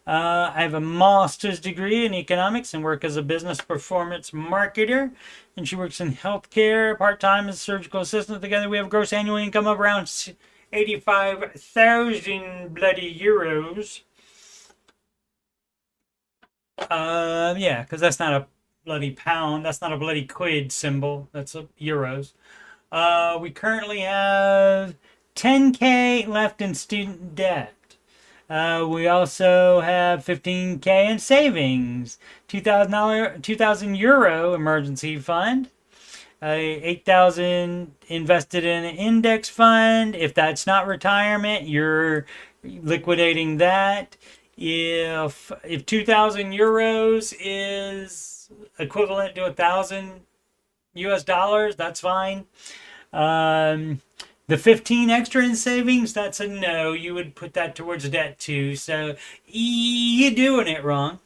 I have a master's degree in economics and work as a business performance marketer. And she works in healthcare, part-time as a surgical assistant. Together we have a gross annual income of around 85,000 bloody euros. Yeah, because that's not a bloody pound. That's not a bloody quid symbol. That's a euros. We currently have 10K left in student debt. We also have 15K in savings, $2,000 euro emergency fund, 8,000 invested in an index fund. If that's not retirement, you're liquidating that. If 2,000 euros is equivalent to 1,000 US dollars, that's fine. The 15 extra in savings, that's a no. You would put that towards debt too. So you're doing it wrong.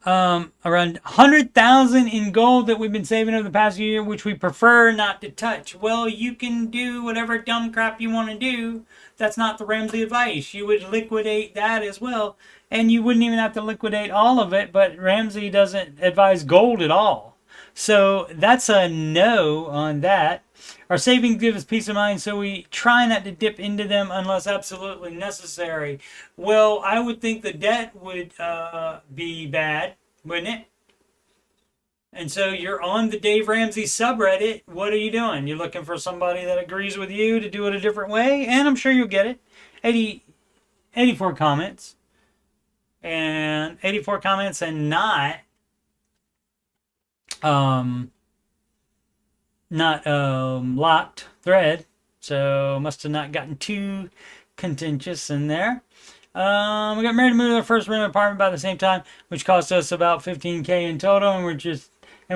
Around 100,000 in gold that we've been saving over the past year, which we prefer not to touch. Well, you can do whatever dumb crap you want to do. That's not the Ramsey advice. You would liquidate that as well. And you wouldn't even have to liquidate all of it, but Ramsey doesn't advise gold at all. So that's a no on that. Our savings give us peace of mind, so we try not to dip into them unless absolutely necessary. Well, I would think the debt would be bad, wouldn't it? And so you're on the Dave Ramsey subreddit. What are you doing? You're looking for somebody that agrees with you to do it a different way, and I'm sure you'll get it. 84 comments. And 84 comments and not locked thread, so must have not gotten too contentious in there. We got married and moved to our first rental apartment by the same time, which cost us about 15K in total, and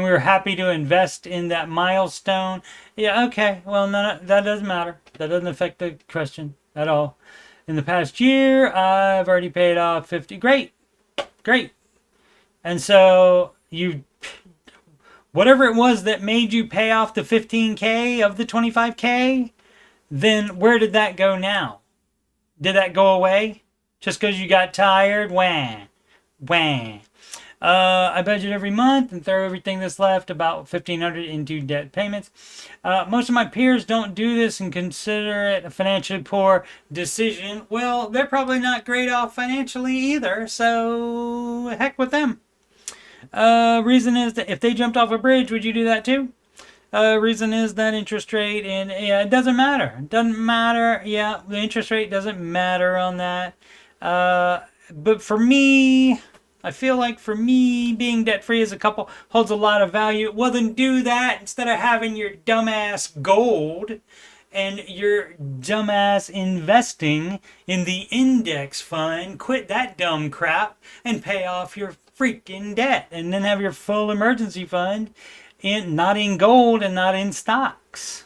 we were happy to invest in that milestone. Yeah, okay, well, that doesn't matter. That doesn't affect the question at all. In the past year, I've already paid off 50. Great. And so whatever it was that made you pay off the 15K of the 25K, then where did that go now? Did that go away? Just because you got tired? Wah. I budget every month and throw everything that's left, about $1,500, into debt payments. Most of my peers don't do this and consider it a financially poor decision. Well, they're probably not great off financially either, so heck with them. Reason is that if they jumped off a bridge, would you do that too? Reason is that interest rate, and yeah, it doesn't matter. Yeah, the interest rate doesn't matter on that. But for me, I feel like for me, being debt-free as a couple holds a lot of value. Well, then do that instead of having your dumbass gold and your dumbass investing in the index fund. Quit that dumb crap and pay off your freaking debt, and then have your full emergency fund not in gold and not in stocks.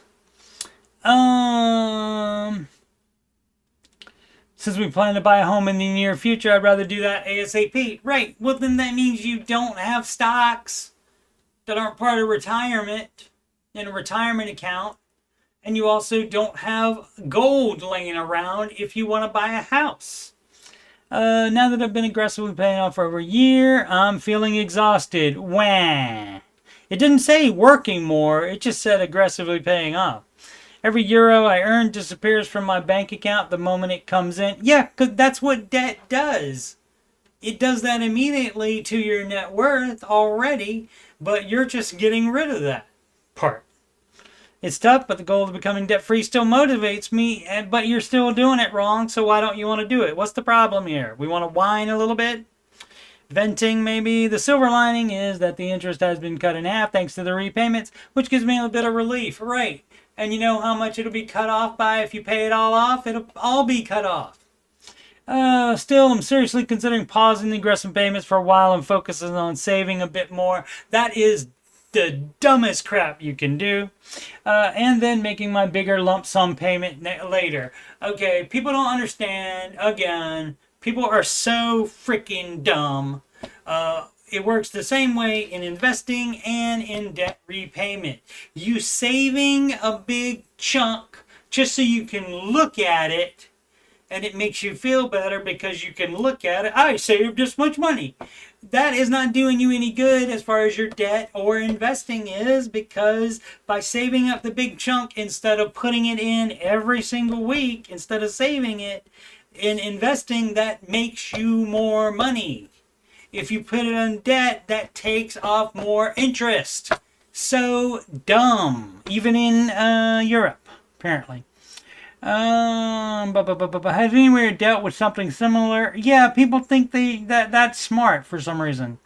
Since we plan to buy a home in the near future, I'd rather do that ASAP. Right. Well, then that means you don't have stocks that aren't part of retirement in a retirement account. And you also don't have gold laying around if you want to buy a house. Now that I've been aggressively paying off for over a year, I'm feeling exhausted. Wah. It didn't say working more. It just said aggressively paying off. Every euro I earn disappears from my bank account the moment it comes in. Yeah, because that's what debt does. It does that immediately to your net worth already, but you're just getting rid of that part. It's tough, but the goal of becoming debt-free still motivates me, but you're still doing it wrong, so why don't you want to do it? What's the problem here? We want to whine a little bit? Venting, maybe? The silver lining is that the interest has been cut in half thanks to the repayments, which gives me a bit of relief. Right. And you know how much it'll be cut off by if you pay it all off? It'll all be cut off. Still, I'm seriously considering pausing the aggressive payments for a while and focusing on saving a bit more. That is the dumbest crap you can do. And then making my bigger lump sum payment later. Okay, people don't understand. Again, people are so freaking dumb. It works the same way in investing and in debt repayment. You saving a big chunk just so you can look at it and it makes you feel better because you can look at it. I saved this much money. That is not doing you any good as far as your debt or investing is, because by saving up the big chunk instead of putting it in every single week, instead of saving it in investing, that makes you more money. If you put it on debt, that takes off more interest. So dumb. Even in Europe, apparently. Has anyone dealt with something similar? Yeah, people think that's smart for some reason.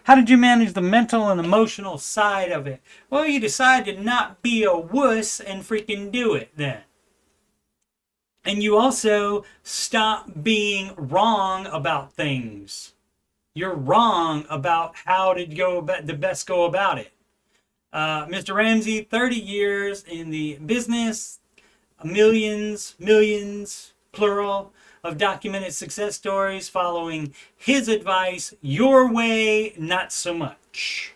How did you manage the mental and emotional side of it? Well, you decide to not be a wuss and freaking do it then. And you also stop being wrong about things. You're wrong about how to go about the best go about it. Mr. Ramsey, 30 years in the business, millions, plural, of documented success stories following his advice, your way, not so much.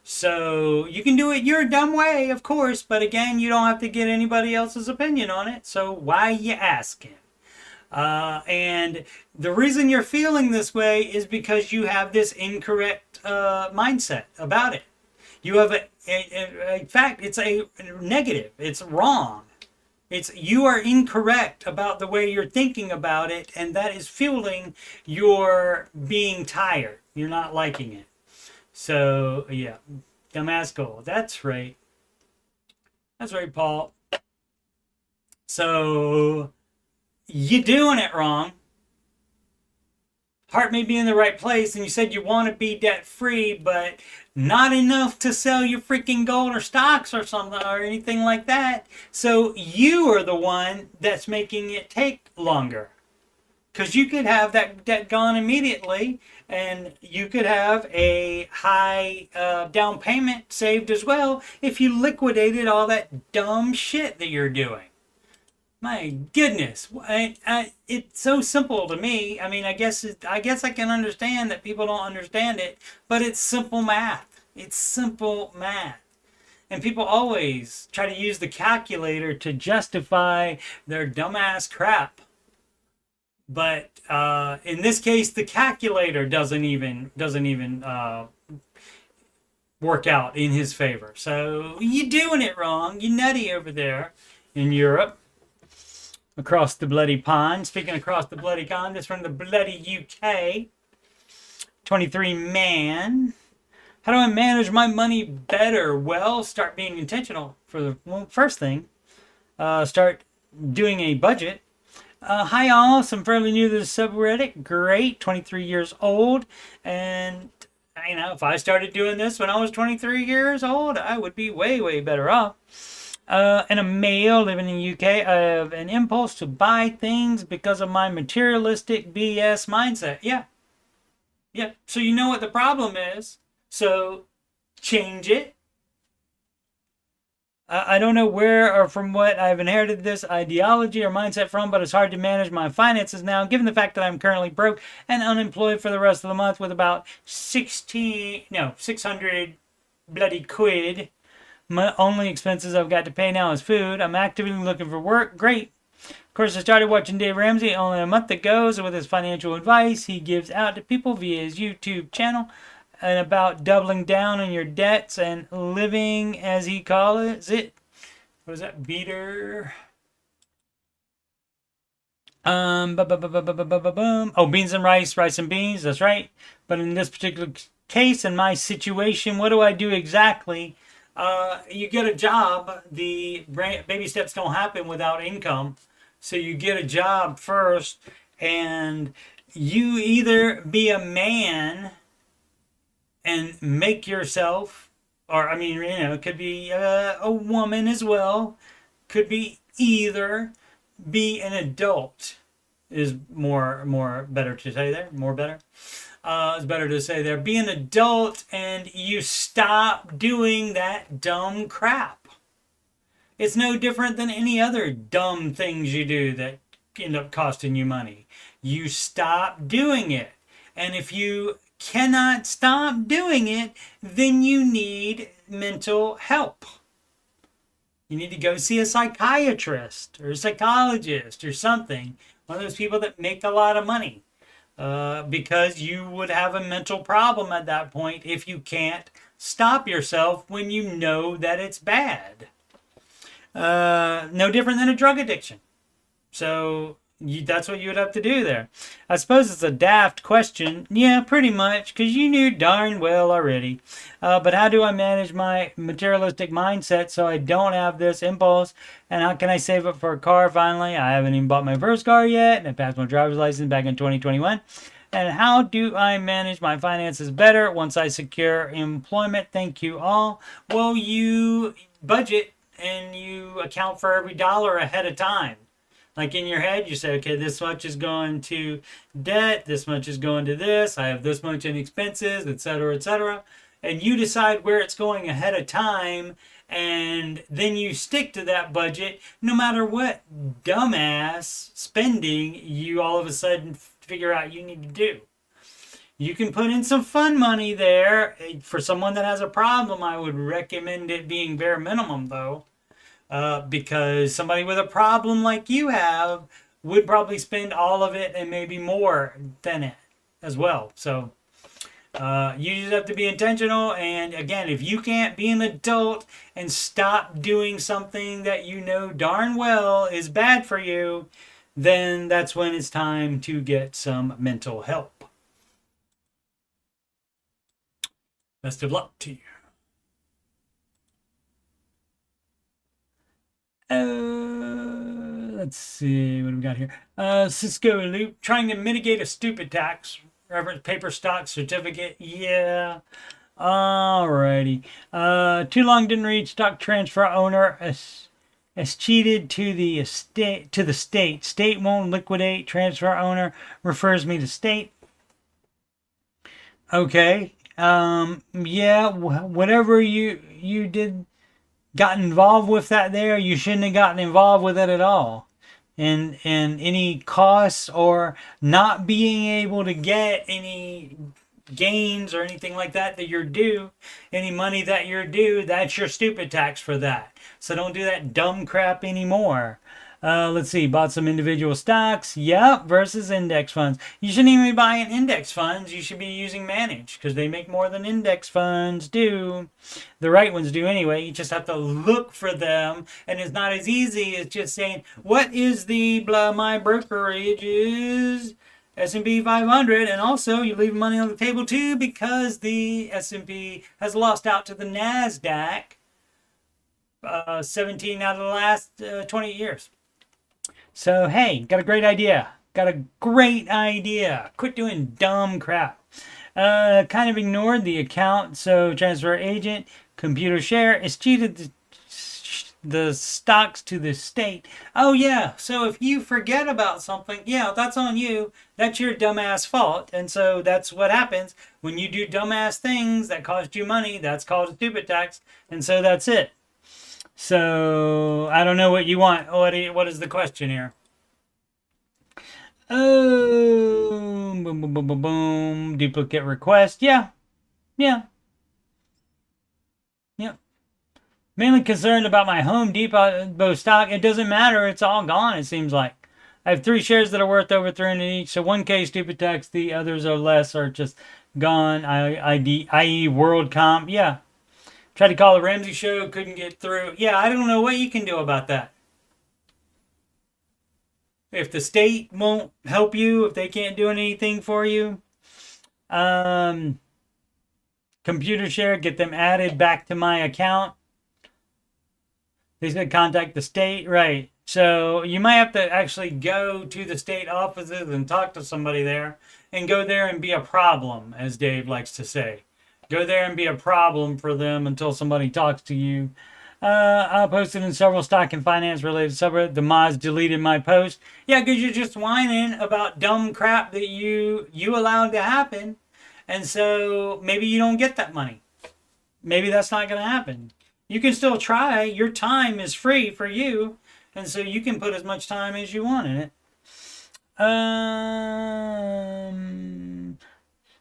So you can do it your dumb way, of course, but again, you don't have to get anybody else's opinion on it, so why you asking? And the reason you're feeling this way is because you have this incorrect mindset about it. You have in fact, it's a negative. It's wrong. You are incorrect about the way you're thinking about it, and that is fueling your being tired. You're not liking it. So, yeah, dumbass goal. That's right. That's right, Paul. So, you're doing it wrong. Heart may be in the right place, and you said you want to be debt-free, but not enough to sell your freaking gold or stocks or something or anything like that. So you are the one that's making it take longer. Because you could have that debt gone immediately, and you could have a high down payment saved as well if you liquidated all that dumb shit that you're doing. My goodness, it's so simple to me. I mean, I guess I can understand that people don't understand it, but it's simple math. It's simple math. And people always try to use the calculator to justify their dumbass crap. But in this case, the calculator doesn't even work out in his favor. So you're doing it wrong. You're nutty over there in Europe. Across the bloody pond. Speaking across the bloody pond, this from the bloody UK. 23 man. How do I manage my money better? Well, start being intentional. First thing, start doing a budget. Hi all, I'm fairly new to the subreddit. Great, 23 years old. And, if I started doing this when I was 23 years old, I would be way, way better off. And a male living in the UK, I have an impulse to buy things because of my materialistic BS mindset. Yeah. So you know what the problem is. So change it. I don't know where or from what I've inherited this ideology or mindset from, but it's hard to manage my finances now, given the fact that I'm currently broke and unemployed for the rest of the month with about 600 bloody quid. My only expenses I've got to pay now is food. I'm actively looking for work. Great. Of course, I started watching Dave Ramsey only a month ago, so with his financial advice he gives out to people via his YouTube channel and about doubling down on your debts and living, as he calls it. What is that? Beater. Oh, beans and rice, rice and beans. That's right. But in this particular case, in my situation, what do I do exactly? You get a job. The baby steps don't happen without income. So you get a job first, and you either be a man and make yourself, or I mean, it could be a woman as well. Could be either. Be an adult is more better to say there. More better. It's better to say there. Be an adult and you stop doing that dumb crap. It's no different than any other dumb things you do that end up costing you money. You stop doing it. And if you cannot stop doing it, then you need mental help. You need to go see a psychiatrist or a psychologist or something. One of those people that make a lot of money. Because you would have a mental problem at that point if you can't stop yourself when you know that it's bad. No different than a drug addiction. So that's what you would have to do there. I suppose it's a daft question. Yeah, pretty much, because you knew darn well already. But how do I manage my materialistic mindset so I don't have this impulse? And how can I save up for a car finally? I haven't even bought my first car yet, and I passed my driver's license back in 2021. And how do I manage my finances better once I secure employment? Thank you all. Well, you budget and you account for every dollar ahead of time. Like in your head, you say, okay, this much is going to debt, this much is going to this, I have this much in expenses, etc., etc. And you decide where it's going ahead of time, and then you stick to that budget no matter what dumbass spending you all of a sudden figure out you need to do. You can put in some fun money there. For someone that has a problem, I would recommend it being bare minimum, though. Because somebody with a problem like you have would probably spend all of it and maybe more than it as well. So you just have to be intentional. And again, if you can't be an adult and stop doing something that you know darn well is bad for you, then that's when it's time to get some mental help. Best of luck to you. Let's see what we got here. Cisco Loop trying to mitigate a stupid tax. Reference paper stock certificate. Yeah. Alrighty. Too long didn't read. Stock transfer owner as cheated to the estate to the state. State won't liquidate. Transfer owner refers me to state. Okay. Yeah. Whatever you did. Got involved with that there, you shouldn't have gotten involved with it at all. And any costs or not being able to get any gains or anything like that that you're due, any money that you're due, that's your stupid tax for that. So don't do that dumb crap anymore. Let's see, bought some individual stocks. Yep, versus index funds. You shouldn't even be buying index funds. You should be using managed because they make more than index funds do. The right ones do anyway. You just have to look for them. And it's not as easy as just saying, what is my brokerage is S&P 500. And also you leave money on the table too because the S&P has lost out to the NASDAQ 17 out of the last 20 years. So, hey, got a great idea. Got a great idea. Quit doing dumb crap. Kind of ignored the account. So, transfer agent, computer share is cheated the stocks to the state. Oh, yeah. So, if you forget about something, yeah, that's on you. That's your dumbass fault. And so, that's what happens when you do dumbass things that cost you money. That's called a stupid tax. And so, that's it. So I don't know what you want. What is the question here? Oh, boom, boom, boom, boom, boom. Duplicate request. Yeah, yeah, yeah. Mainly concerned about my Home Depot stock. It doesn't matter. It's all gone, it seems like. I have 3 shares that are worth over 300 each. So 1K stupid tax. The others are less or just gone. I.e. WorldCom. Yeah. Tried to call the Ramsey show. Couldn't get through. Yeah, I don't know what you can do about that. If the state won't help you, if they can't do anything for you, computer share, get them added back to my account. They said contact the state, right? So you might have to actually go to the state offices and talk to somebody there, and go there and be a problem, as Dave likes to say. Go there and be a problem for them until somebody talks to you. I posted in several stock and finance related subreddits. The mods deleted my post. Yeah, because you're just whining about dumb crap that you allowed to happen. And so maybe you don't get that money. Maybe that's not going to happen. You can still try. Your time is free for you. And so you can put as much time as you want in it.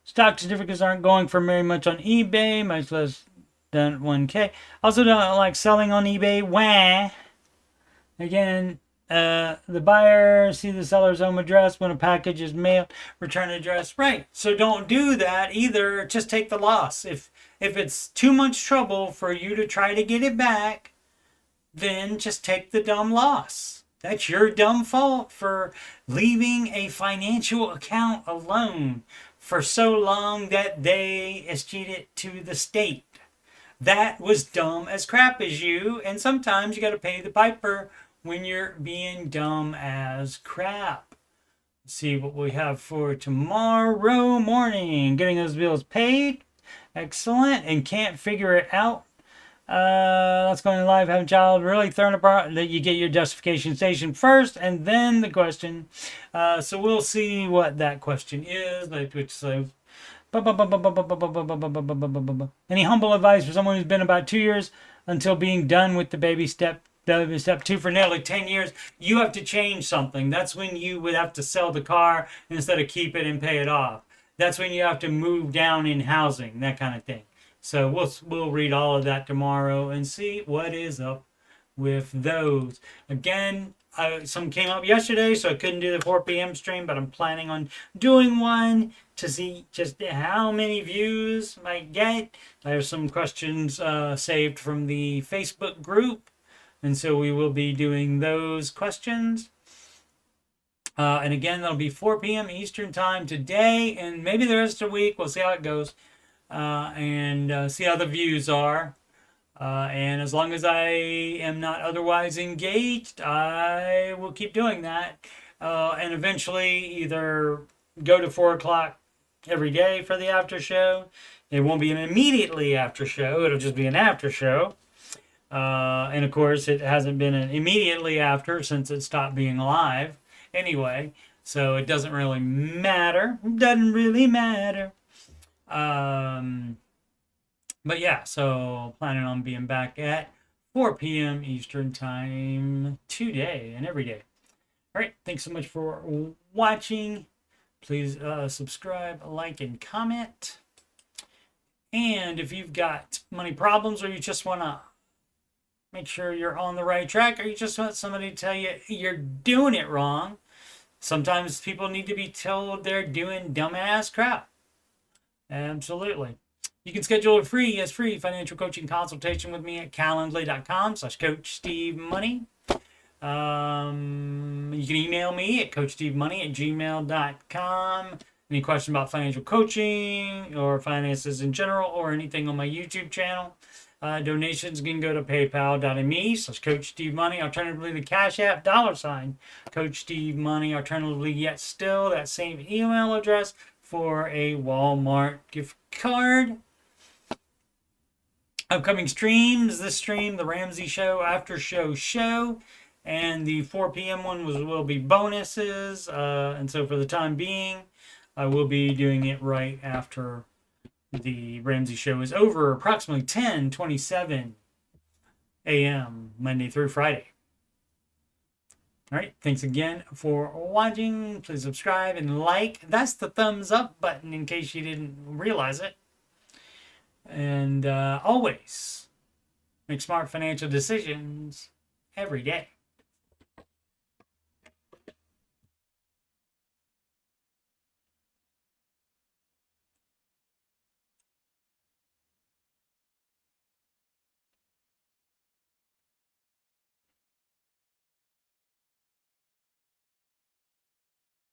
Stock certificates aren't going for very much on eBay. Much less than 1K. Also don't like selling on eBay. Wah. Again, the buyer see the seller's home address when a package is mailed. Return address. Right. So don't do that either. Just take the loss. If it's too much trouble for you to try to get it back, then just take the dumb loss. That's your dumb fault for leaving a financial account alone for so long that they eschewed it to the state. That was dumb as crap as you, and sometimes you got to pay the piper when you're being dumb as crap. Let's see what we have for tomorrow morning. Getting those bills paid. Excellent. And can't figure it out. Let's go in live. Having child really thrown apart. That you get your justification station first, and then the question. So we'll see what that question is. Which so. Any humble advice for someone who's been about 2 years until being done with the baby step 2 for nearly 10 years? You have to change something. That's when you would have to sell the car instead of keep it and pay it off. That's when you have to move down in housing, that kind of thing. So we'll read all of that tomorrow and see what is up with those. Again, some came up yesterday, so I couldn't do the 4 p.m. stream, but I'm planning on doing one to see just how many views I get. I have some questions saved from the Facebook group, and so we will be doing those questions. And again, that'll be 4 p.m. Eastern time today, and maybe the rest of the week. We'll see how it goes, and see how the views are. And as long as I am not otherwise engaged, I will keep doing that. And eventually either go to 4 o'clock every day for the after show. It won't be an immediately after show. It'll just be an after show. And of course, it hasn't been an immediately after since it stopped being live anyway. So it doesn't really matter. It doesn't really matter. But yeah, so planning on being back at 4 p.m. Eastern time today and every day. All right, thanks so much for watching. Please subscribe, like, and comment. And if you've got money problems or you just want to make sure you're on the right track, or you just want somebody to tell you you're doing it wrong, sometimes people need to be told they're doing dumbass crap. Absolutely. You can schedule a free financial coaching consultation with me at calendly.com/coachstevemoney. You can email me at coachstevemoney@gmail.com. Any question about financial coaching or finances in general or anything on my YouTube channel. Donations can go to paypal.me/coachstevemoney. Alternatively, the CashApp $CoachSteveMoney. Alternatively, yet still that same email address for a Walmart gift card. Upcoming streams, this stream, the Ramsey show, Aftershow, and the 4 p.m. one will be bonuses. And so for the time being, I will be doing it right after the Ramsey show is over, approximately 10:27 a.m. Monday through Friday. All right, thanks again for watching. Please subscribe and like. That's the thumbs up button in case you didn't realize it. And always make smart financial decisions every day.